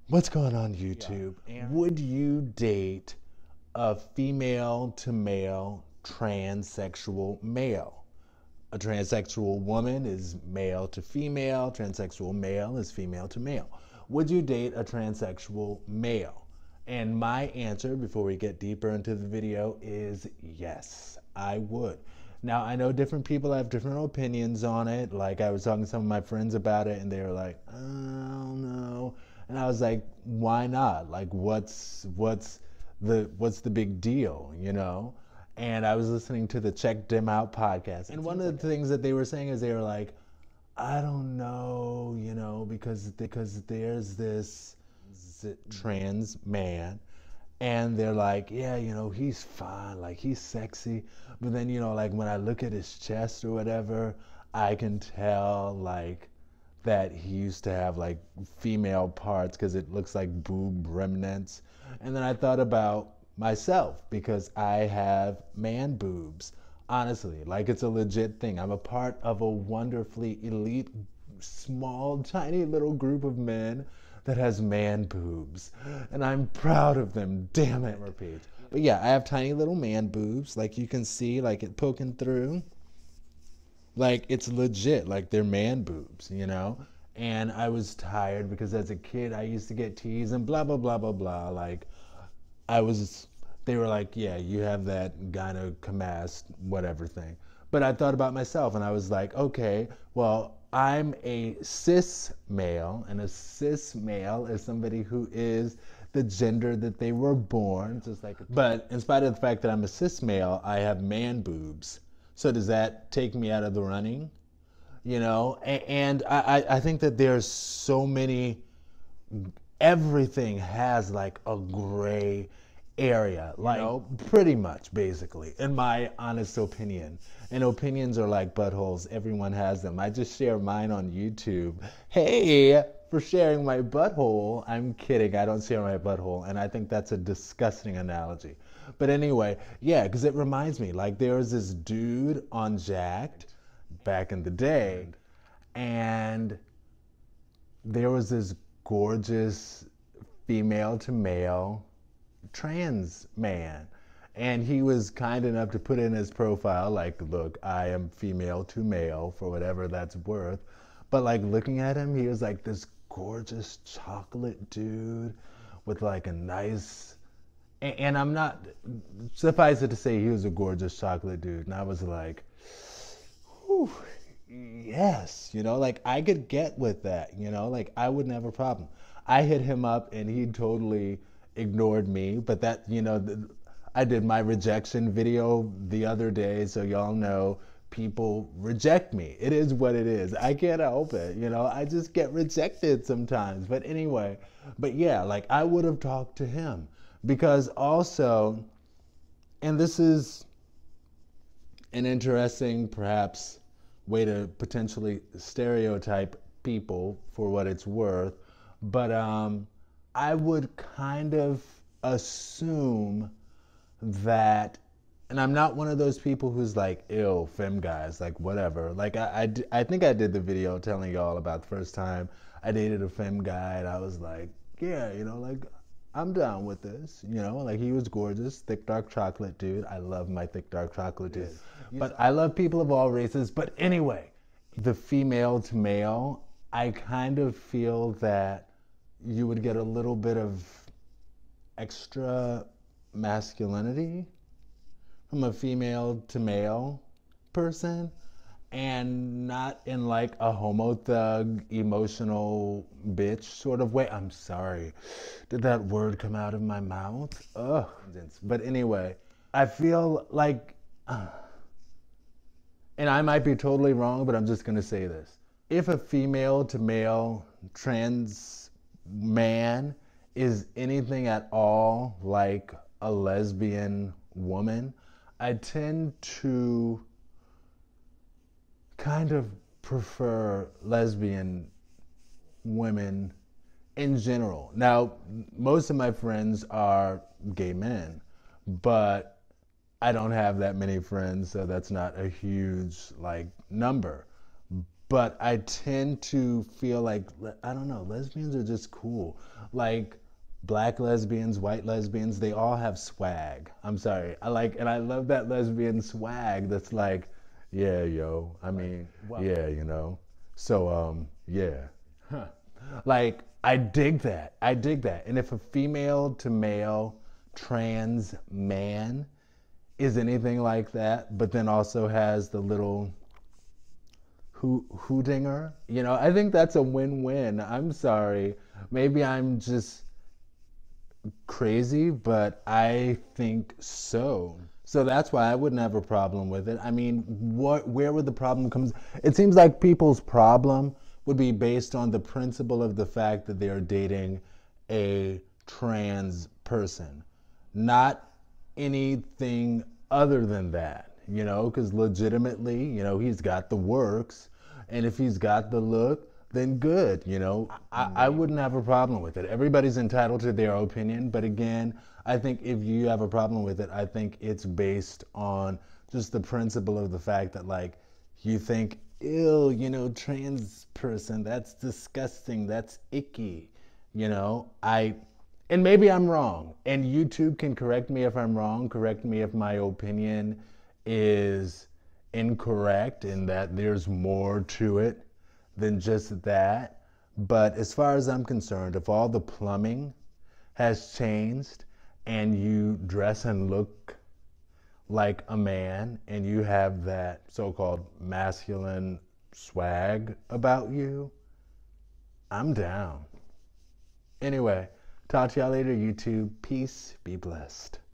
What's going on YouTube? Would you date a female to male transsexual male? A transsexual woman is male to female, transsexual male is female to male. Would you date a transsexual male? And my answer before we get deeper into the video is yes, I would. Now, I know different people have different opinions on it. Like, I was talking to some of my friends about it, and they were like, I don't know. And I was like, why not? Like, what's the big deal, you know? And I was listening to the Check Them Out podcast. And one of the things that they were saying is they were like, I don't know, you know, because there's this trans man, and they're like, yeah, you know, he's fine, like he's sexy, but then, you know, like when I look at his chest or whatever, I can tell like that he used to have like female parts because it looks like boob remnants. And then I thought about myself because I have man boobs. Honestly, like it's a legit thing. I'm a part of a wonderfully elite, small, tiny little group of men that has man boobs. And I'm proud of them, damn it. But yeah, I have tiny little man boobs, like you can see, like it poking through. Like it's legit, like they're man boobs, you know? And I was tired because as a kid I used to get teased and blah blah blah blah blah. Like I was they were like, yeah, you have that gynecomastia whatever thing. But I thought about myself and I was like, okay, well, I'm a cis male, and a cis male is somebody who is the gender that they were born. But in spite of the fact that I'm a cis male, I have man boobs. So does that take me out of the running? You know, and I think that there's so many, everything has like a gray area, like, you know, pretty much, basically, in my honest opinion. And opinions are like buttholes, everyone has them. I just share mine on YouTube. Hey, for sharing my butthole. I'm kidding, I don't share my butthole, and I think that's a disgusting analogy. But anyway, yeah, because it reminds me, like there was this dude on Jacked back in the day, and there was this gorgeous female to male trans man. And he was kind enough to put in his profile, like, look, I am female to male, for whatever that's worth. But like looking at him, he was like this gorgeous chocolate dude with like a nice, and I'm not, suffice it to say, he was a gorgeous chocolate dude. And I was like, whew, yes, you know, like I could get with that, you know, like I wouldn't have a problem. I hit him up and he totally ignored me, but that, you know, I did my rejection video the other day, so y'all know people reject me. It is what it is. I can't help it, you know, I just get rejected sometimes. But anyway, but yeah, like I would have talked to him because also, and this is an interesting, perhaps, way to potentially stereotype people for what it's worth. But I would kind of assume that, and I'm not one of those people who's like, ew, femme guys, like whatever. Like I think I did the video telling y'all about the first time I dated a femme guy, and I was like, yeah, you know, like I'm down with this, you know, like he was gorgeous, thick dark chocolate dude. I love my thick dark chocolate dude. But I love people of all races. But anyway, the female to male, I kind of feel that you would get a little bit of extra masculinity from a female to male person, and not in like a homo thug, emotional bitch sort of way. I'm sorry. Did that word come out of my mouth? Ugh. But anyway, I feel like, and I might be totally wrong, but I'm just going to say this. If a female to male trans man is anything at all like a lesbian woman, I tend to kind of prefer lesbian women in general. Now, most of my friends are gay men, but I don't have that many friends, so that's not a huge like number. but I tend to feel like, I don't know, lesbians are just cool. Like black lesbians, white lesbians, they all have swag. I'm sorry. And I love that lesbian swag that's like, yeah, yo. I mean, Well, yeah, you know. So yeah. Huh. Like I dig that. I dig that. And if a female to male trans man is anything like that, but then also has the little hootinger, you know, I think that's a win-win. I'm sorry. Maybe I'm just crazy, but I think so. So that's why I wouldn't have a problem with it. I mean, where would the problem come? It seems like people's problem would be based on the principle of the fact that they are dating a trans person, not anything other than that, you know, because legitimately, you know, he's got the works, and if he's got the look, then good, you know. I wouldn't have a problem with it. Everybody's entitled to their opinion, but again, I think if you have a problem with it, I think it's based on just the principle of the fact that, like, you think, ew, you know, trans person, that's disgusting, that's icky, you know. And maybe I'm wrong, and YouTube can correct me if I'm wrong, correct me if my opinion is incorrect and that there's more to it than just that. But as far as I'm concerned, if all the plumbing has changed and you dress and look like a man and you have that so-called masculine swag about you, I'm down. Anyway, talk to y'all later, YouTube. Peace. Be blessed.